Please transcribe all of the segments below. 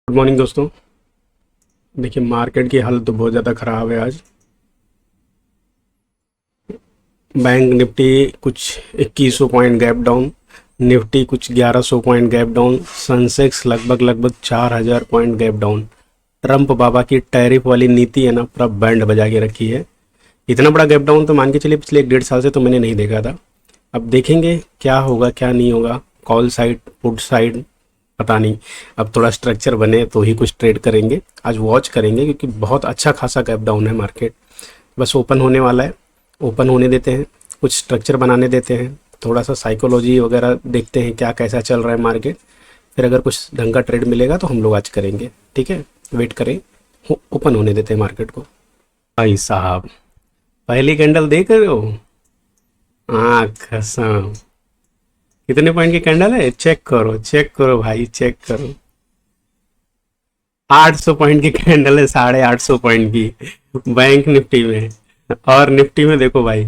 Good morning दोस्तों। देखिए market की हालत तो बहुत ज़्यादा ख़राब है आज। बैंक निफ्टी कुछ 2100 पॉइंट गैप डाउन, निफ्टी कुछ 1100 पॉइंट गैप डाउन, सेंसेक्स लगभग 4000 पॉइंट गैप डाउन। ट्रम्प बाबा की टैरिफ वाली नीति है ना, पूरा बैंड बजा के रखी है। इतना बड़ा गैप डाउन तो मान के चलिए पिछले 1.5 साल से तो मैंने नहीं देखा था। अब देखेंगे क्या होगा क्या नहीं होगा। कॉल साइड पुट साइड पता नहीं। अब थोड़ा स्ट्रक्चर बने तो ही कुछ ट्रेड करेंगे। आज वॉच करेंगे क्योंकि बहुत अच्छा खासा गैप डाउन है मार्केट। बस ओपन होने वाला है, ओपन होने देते हैं, कुछ स्ट्रक्चर बनाने देते हैं, थोड़ा सा साइकोलॉजी वगैरह देखते हैं क्या कैसा चल रहा है मार्केट। फिर अगर कुछ ढंग का ट्रेड मिलेगा तो हम लोग आज करेंगे। ठीक है, वेट करें, ओपन होने देते हैं मार्केट को। भाई साहब पहली कैंडल देख रहे हो, आँख कसम। कितने पॉइंट की कैंडल है, चेक करो भाई, चेक करो। 800 पॉइंट की कैंडल है, 850 पॉइंट की बैंक निफ्टी में। और निफ्टी में देखो भाई,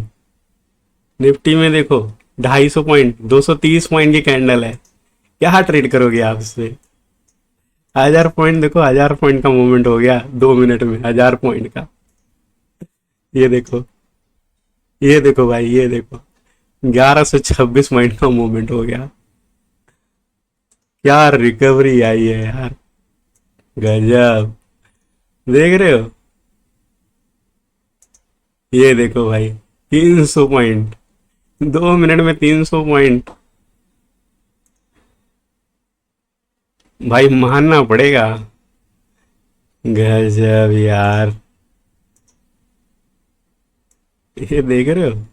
निफ्टी में देखो 250 पॉइंट, 230 पॉइंट की कैंडल है। क्या ट्रेड करोगे आप इसमें? 1000 पॉइंट देखो, 1000 पॉइंट का मूवमेंट हो गया 2 मिनट में, 1000 पॉइंट का। ये देखो, ये देखो भाई, ये देखो 1126 पॉइंट का मूवमेंट हो गया। क्या रिकवरी आई है यार, गजब। देख रहे हो, ये देखो भाई 300 पॉइंट, 2 मिनट में 300 पॉइंट। भाई मानना पड़ेगा, गजब यार। ये देख रहे हो,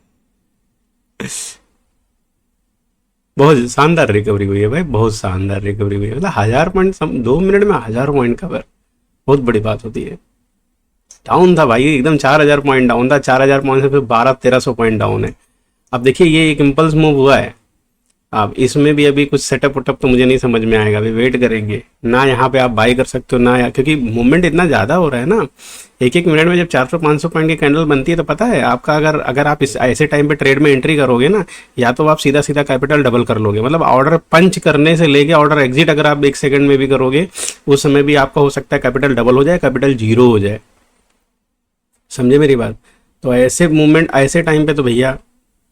बहुत शानदार रिकवरी हुई है भाई, बहुत शानदार रिकवरी हुई है। मतलब 1000 पॉइंट 2 मिनट में 1000 पॉइंट कवर, बहुत बड़ी बात होती है। डाउन था भाई एकदम, 4000 पॉइंट डाउन था, 4000 पॉइंट से फिर 1200-1300 पॉइंट डाउन है। अब देखिए ये एक इम्पल्स मूव हुआ है। अब इसमें भी अभी कुछ सेटअप वटअप तो मुझे नहीं समझ में आएगा, अभी वेट करेंगे ना। यहाँ पे आप बाई कर सकते हो ना क्योंकि मूवमेंट इतना ज़्यादा हो रहा है ना। एक एक मिनट में जब 400-500 पॉइंट की कैंडल बनती है तो पता है आपका, अगर अगर आप इस ऐसे टाइम पे ट्रेड में एंट्री करोगे ना, या तो आप सीधा सीधा कैपिटल डबल कर लोगे। मतलब ऑर्डर पंच करने से लेके ऑर्डर एग्जिट अगर आप 1 सेकंड में भी करोगे, उस समय भी आपका हो सकता है कैपिटल डबल हो जाए, कैपिटल जीरो हो जाए। समझे मेरी बात? तो ऐसे मूवमेंट ऐसे टाइम पे तो भैया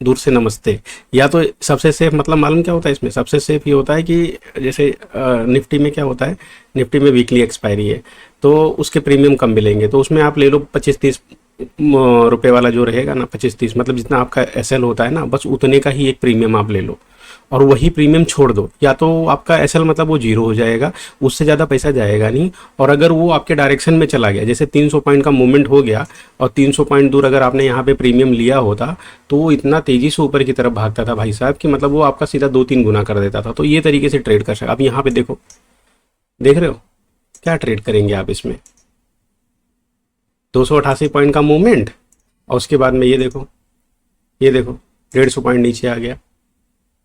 दूर से नमस्ते। या तो सबसे सेफ, मतलब मालूम क्या होता है इसमें, सबसे सेफ ये होता है कि जैसे निफ्टी में क्या होता है, निफ्टी में वीकली एक्सपायरी है तो उसके प्रीमियम कम मिलेंगे, तो उसमें आप ले लो 25-30 रुपए वाला जो रहेगा ना, 25-30 मतलब जितना आपका एसएल होता है ना, बस उतने का ही एक प्रीमियम आप ले लो और वही प्रीमियम छोड़ दो। या तो आपका एसएल मतलब वो जीरो हो जाएगा, उससे ज़्यादा पैसा जाएगा नहीं। और अगर वो आपके डायरेक्शन में चला गया, जैसे 300 पॉइंट का मूवमेंट हो गया और 300 पॉइंट दूर अगर आपने यहाँ पे प्रीमियम लिया होता तो वो इतना तेज़ी से ऊपर की तरफ भागता था भाई साहब कि मतलब वो आपका सीधा 2-3 गुना कर देता था। तो ये तरीके से ट्रेड कर सकते। अब यहाँ पे देखो, देख रहे हो क्या ट्रेड करेंगे आप इसमें? 288 पॉइंट का मूवमेंट और उसके बाद में ये देखो, ये देखो 150 पॉइंट नीचे आ गया।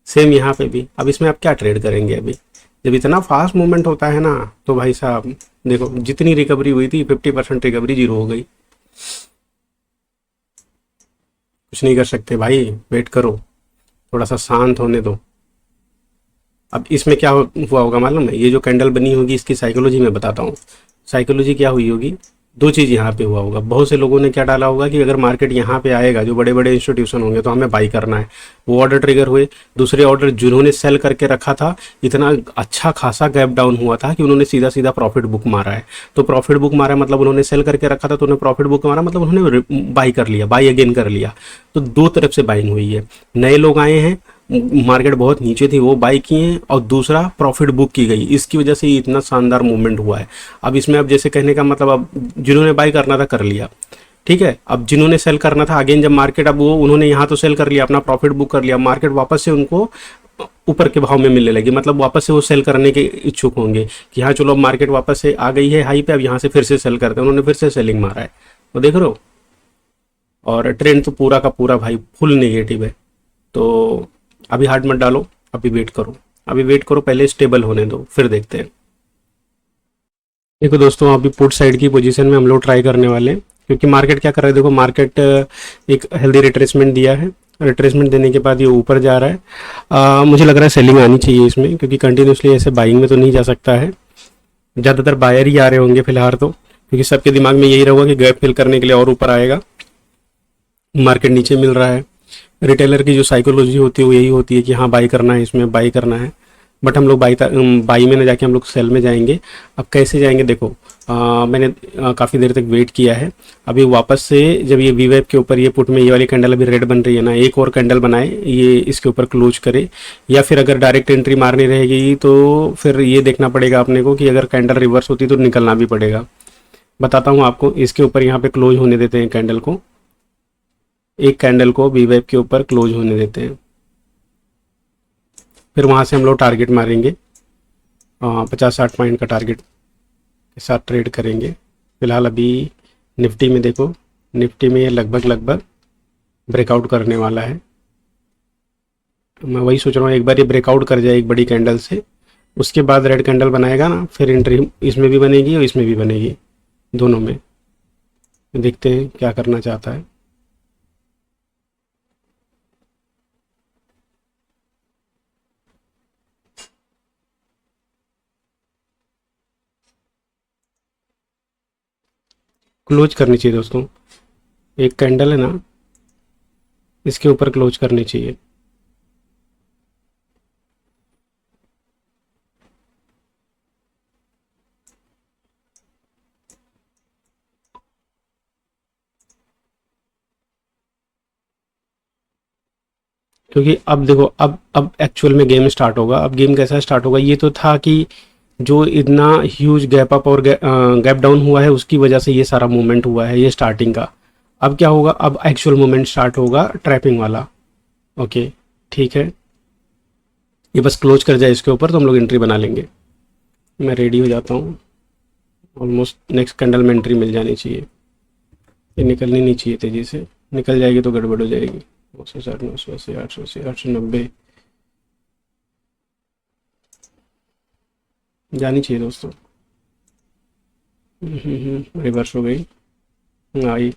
सेम यहाँ पे भी। अब इसमें आप क्या ट्रेड करेंगे? अभी जब इतना फास्ट मूवमेंट होता है ना तो भाई साहब देखो, जितनी रिकवरी हुई थी 50% रिकवरी जीरो हो गई। कुछ नहीं कर सकते भाई, वेट करो, थोड़ा सा शांत होने दो। अब इसमें क्या हुआ होगा मालूम है? ये जो कैंडल बनी होगी इसकी साइकोलॉजी मैं बताता हूँ। साइकोलॉजी क्या हुई होगी, दो चीज़ यहाँ पे हुआ होगा। बहुत से लोगों ने क्या डाला होगा कि अगर मार्केट यहाँ पे आएगा, जो बड़े बड़े इंस्टीट्यूशन होंगे, तो हमें बाई करना है। वो ऑर्डर ट्रिगर हुए। दूसरे ऑर्डर जिन्होंने सेल करके रखा था, इतना अच्छा खासा गैप डाउन हुआ था कि उन्होंने सीधा सीधा प्रॉफिट बुक मारा है। तो प्रॉफिट बुक मारा मतलब उन्होंने सेल करके रखा था तो उन्होंने प्रॉफिट बुक मारा, मतलब उन्होंने बाई कर लिया, बाई अगेन कर लिया। तो दो तरफ से बाइंग हुई है। नए लोग आए हैं, मार्केट बहुत नीचे थी, वो बाई किए हैं, और दूसरा प्रॉफिट बुक की गई, इसकी वजह से इतना शानदार मूवमेंट हुआ है। अब इसमें अब जैसे कहने का मतलब, अब जिन्होंने बाई करना था कर लिया, ठीक है। अब जिन्होंने सेल करना था अगेन, जब मार्केट, अब वो उन्होंने यहाँ तो सेल कर लिया, अपना प्रॉफिट बुक कर लिया, मार्केट वापस से उनको ऊपर के भाव में मिलने लगी, मतलब वापस से वो सेल करने के इच्छुक होंगे कि हाँ चलो अब मार्केट वापस से आ गई है हाई पे, अब यहाँ से फिर से सेल करते हैं। उन्होंने फिर से सेलिंग मारा है, वो देख रहे हो। और ट्रेंड तो पूरा का पूरा भाई फुल नेगेटिव है। तो अभी हार्ड मत डालो, अभी वेट करो, अभी वेट करो, पहले स्टेबल होने दो फिर देखते हैं। देखो दोस्तों, अभी पुट साइड की पोजीशन में हम लोग ट्राई करने वाले हैं क्योंकि मार्केट क्या कर रहा है। देखो मार्केट एक हेल्दी रिट्रेसमेंट दिया है, रिट्रेसमेंट देने के बाद ये ऊपर जा रहा है। मुझे लग रहा है सेलिंग आनी चाहिए इसमें क्योंकि कंटिन्यूसली ऐसे बाइंग में तो नहीं जा सकता है। ज़्यादातर बायर ही आ रहे होंगे फिलहाल तो, क्योंकि सबके दिमाग में यही रहेगा कि गैप फिल करने के लिए और ऊपर आएगा, मार्केट नीचे मिल रहा है। रिटेलर की जो साइकोलॉजी होती है वो यही होती है कि हाँ बाई करना है, इसमें बाई करना है। बट हम लोग बाई में ना जाके हम लोग सेल में जाएंगे। अब कैसे जाएंगे देखो, मैंने काफ़ी देर तक वेट किया है। अभी वापस से जब ये वी वेब के ऊपर ये पुट में ये वाली कैंडल अभी रेड बन रही है ना, एक और कैंडल बनाए ये इसके ऊपर क्लोज करे, या फिर अगर डायरेक्ट एंट्री मारनी रहेगी तो फिर ये देखना पड़ेगा अपने को कि अगर कैंडल रिवर्स होती तो निकलना भी पड़ेगा। बताता हूँ आपको, इसके ऊपर यहाँ पे क्लोज होने देते हैं कैंडल को, एक कैंडल को वी वेब के ऊपर क्लोज होने देते हैं, फिर वहाँ से हम लोग टारगेट मारेंगे, 50-60 पॉइंट का टारगेट के साथ ट्रेड करेंगे। फिलहाल अभी निफ्टी में देखो, निफ्टी में ये लगभग ब्रेकआउट करने वाला है। मैं वही सोच रहा हूँ एक बार ये ब्रेकआउट कर जाए एक बड़ी कैंडल से, उसके बाद रेड कैंडल बनाएगा ना, फिर एंट्री इसमें भी बनेगी और इसमें भी बनेगी, दोनों में। देखते हैं क्या करना चाहता है। क्लोज करनी चाहिए दोस्तों, एक कैंडल है ना, इसके ऊपर क्लोज करनी चाहिए। क्योंकि अब देखो, अब एक्चुअल में गेम स्टार्ट होगा। अब गेम कैसा स्टार्ट होगा, ये तो था कि जो इतना ह्यूज गैप अप और गैप डाउन हुआ है उसकी वजह से ये सारा मूवमेंट हुआ है, ये स्टार्टिंग का। अब क्या होगा, अब एक्चुअल मूवमेंट स्टार्ट होगा ट्रैपिंग वाला। ओके ठीक है, ये बस क्लोज कर जाए इसके ऊपर तो हम लोग एंट्री बना लेंगे। मैं रेडी हो जाता हूँ, ऑलमोस्ट नेक्स्ट कैंडल में एंट्री मिल जानी चाहिए। ये निकलनी नहीं चाहिए तेज़ी से, निकल जाएगी तो गड़बड़ हो जाएगी। 960, 980, 880, 890 जानी चाहिए दोस्तों। रिवर्स हो गई, आई।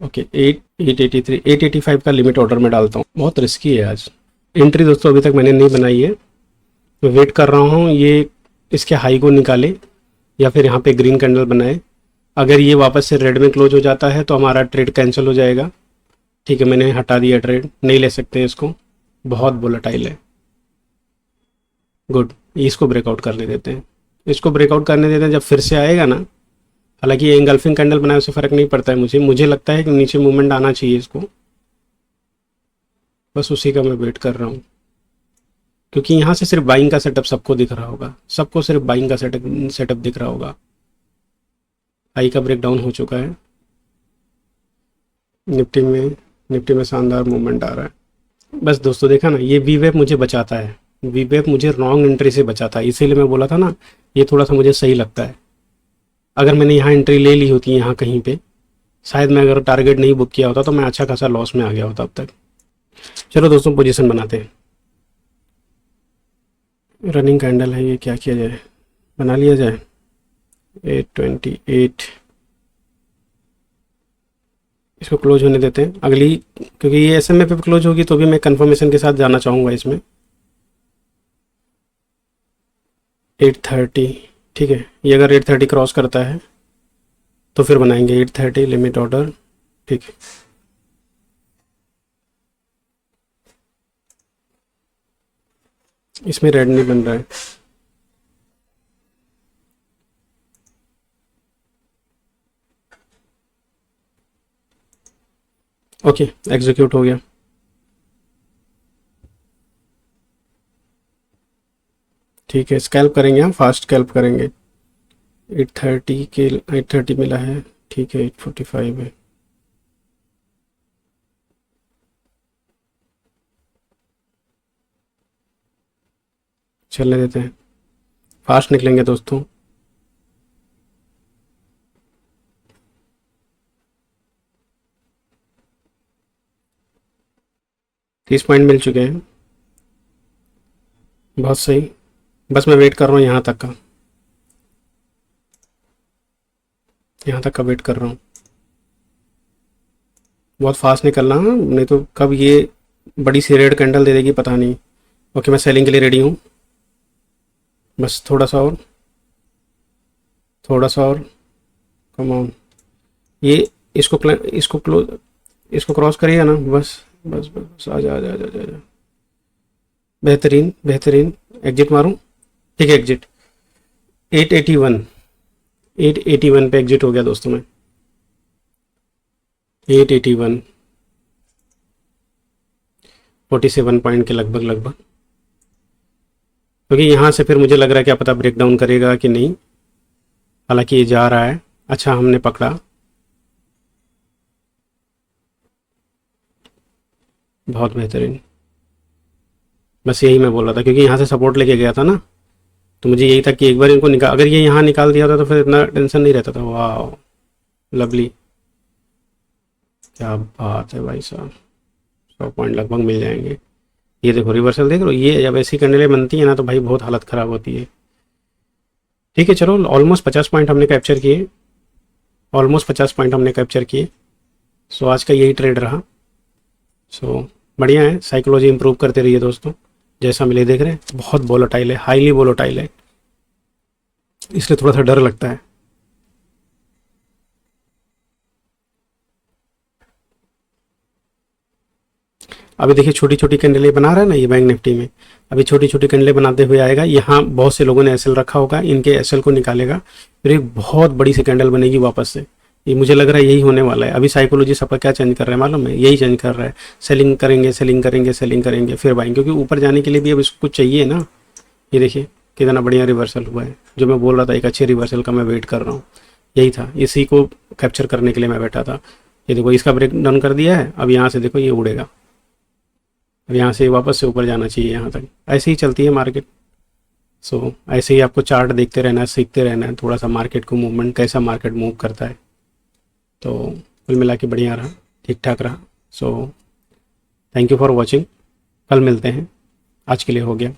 ओके 883, 885 का लिमिट ऑर्डर में डालता हूँ। बहुत रिस्की है आज। एंट्री दोस्तों अभी तक मैंने नहीं बनाई है, मैं वेट कर रहा हूँ ये इसके हाई को निकाले या फिर यहाँ पे ग्रीन कैंडल बनाए। अगर ये वापस से रेड में क्लोज हो जाता है तो हमारा ट्रेड कैंसिल हो जाएगा। ठीक है, मैंने हटा दिया ट्रेड, नहीं ले सकते इसको, बहुत वोलेटाइल है। गुड, इसको ब्रेकआउट करने देते हैं, इसको ब्रेकआउट करने देते हैं। जब फिर से आएगा ना, हालांकि ये इंगल्फिंग कैंडल बनाए उससे फ़र्क नहीं पड़ता है मुझे लगता है कि नीचे मूवमेंट आना चाहिए इसको, बस उसी का मैं वेट कर रहा हूँ। क्योंकि यहाँ से सिर्फ बाइंग का सेटअप सबको दिख रहा होगा, सबको सिर्फ बाइंग का सेटअप दिख रहा होगा। हाई का ब्रेक डाउन हो चुका है। निफ्टी में शानदार मूवमेंट आ रहा है। बस दोस्तों देखा ना, ये वी वेब मुझे बचाता है, वी वेब मुझे रॉन्ग एंट्री से बचाता है, इसीलिए मैं बोला था ना ये थोड़ा सा मुझे सही लगता है। अगर मैंने यहाँ एंट्री ले ली होती यहाँ कहीं पे, शायद मैं अगर टारगेट नहीं बुक किया होता तो मैं अच्छा खासा लॉस में आ गया होता अब तक। चलो दोस्तों पोजीशन बनाते हैं। रनिंग कैंडल है ये, क्या किया जाए, बना लिया जाए 828, इसको क्लोज होने देते हैं अगली, क्योंकि ये SMA पे क्लोज होगी तो भी मैं कंफर्मेशन के साथ जाना चाहूँगा इसमें। 830 ठीक है, ये अगर 830 क्रॉस करता है तो फिर बनाएंगे 830 लिमिट ऑर्डर। ठीक है, इसमें रेड नहीं बन रहा है। ओके एग्जीक्यूट हो गया। ठीक है, स्कैल्प करेंगे, हम फास्ट स्कैल्प करेंगे। 830 मिला है, ठीक है 845 है। चलने देते हैं, फास्ट निकलेंगे दोस्तों। तीस पॉइंट मिल चुके हैं, बहुत सही। बस मैं वेट कर रहा हूँ यहाँ तक का, यहाँ तक का वेट कर रहा हूँ। बहुत फास्ट निकलना, नहीं तो कब ये बड़ी सी रेड कैंडल दे देगी पता नहीं। ओके मैं सेलिंग के लिए रेडी हूँ। बस थोड़ा सा और, थोड़ा सा और, कम ऑन। ये इसको क्लोज, इसको क्रॉस करिएगा ना, बस बस बस बस, आजा आजा आजा आजा आजा। बेहतरीन बेहतरीन। एग्जिट मारूं? ठीक है, एग्जिट। 881, 881 पे एग्जिट हो गया दोस्तों मैं। 881, 47 पॉइंट के लगभग लगभग, क्योंकि यहाँ से फिर मुझे लग रहा है क्या पता ब्रेक डाउन करेगा कि नहीं। हालांकि ये जा रहा है, अच्छा हमने पकड़ा, बहुत बेहतरीन। बस यही मैं बोल रहा था, क्योंकि यहाँ से सपोर्ट लेके गया था ना, तो मुझे यही था कि एक बार इनको निकाल, अगर ये यहाँ निकाल दिया था तो फिर इतना टेंशन नहीं रहता था। वाह, लवली, क्या बात है भाई साहब, 100 पॉइंट लगभग मिल जाएंगे। ये देखो रिवर्सल देख लो, ये जब ऐसी कैंडलें बनती है ना तो भाई बहुत हालत ख़राब होती है। ठीक है चलो, ऑलमोस्ट 50 पॉइंट हमने कैप्चर किए, ऑलमोस्ट 50 पॉइंट हमने कैप्चर किए। सो आज का यही ट्रेड रहा। सो बढ़िया है, साइकोलॉजी इंप्रूव करते रहिए दोस्तों। जैसा मिले देख रहे हैं, बहुत वोलेटाइल है, हाईली वोलेटाइल है, इसलिए थोड़ा सा डर लगता है। अभी देखिए छोटी छोटी कैंडलें बना रहा है ना ये बैंक निफ्टी में, अभी छोटी छोटी कैंडलें बनाते हुए आएगा। यहाँ बहुत से लोगों ने एसएल रखा होगा, इनके एसएल को निकालेगा, फिर एक बहुत बड़ी सी कैंडल बनेगी वापस से। ये मुझे लग रहा है यही होने वाला है। अभी साइकोलॉजी सबका क्या चेंज कर रहा है मालूम है? यही चेंज कर रहा है, सेलिंग करेंगे सेलिंग करेंगे सेलिंग करेंगे फिर बाइंग, क्योंकि ऊपर जाने के लिए भी अब इसको कुछ चाहिए ना। ये देखिए कितना बढ़िया रिवर्सल हुआ है, जो मैं बोल रहा था एक अच्छे रिवर्सल का मैं वेट कर रहा हूँ, यही था, इसी को कैप्चर करने के लिए मैं बैठा था। ये देखो इसका ब्रेक डाउन कर दिया है, अब यहाँ से देखो ये उड़ेगा, अब यहाँ से वापस से ऊपर जाना चाहिए यहाँ तक। ऐसे ही चलती है मार्केट। सो ऐसे ही आपको चार्ट देखते रहना है, सीखते रहना है थोड़ा सा मार्केट को, मूवमेंट कैसा मार्केट मूव करता है। तो कुल मिला के बढ़िया रहा, ठीक ठाक रहा। So thank you for watching, कल मिलते हैं, आज के लिए हो गया।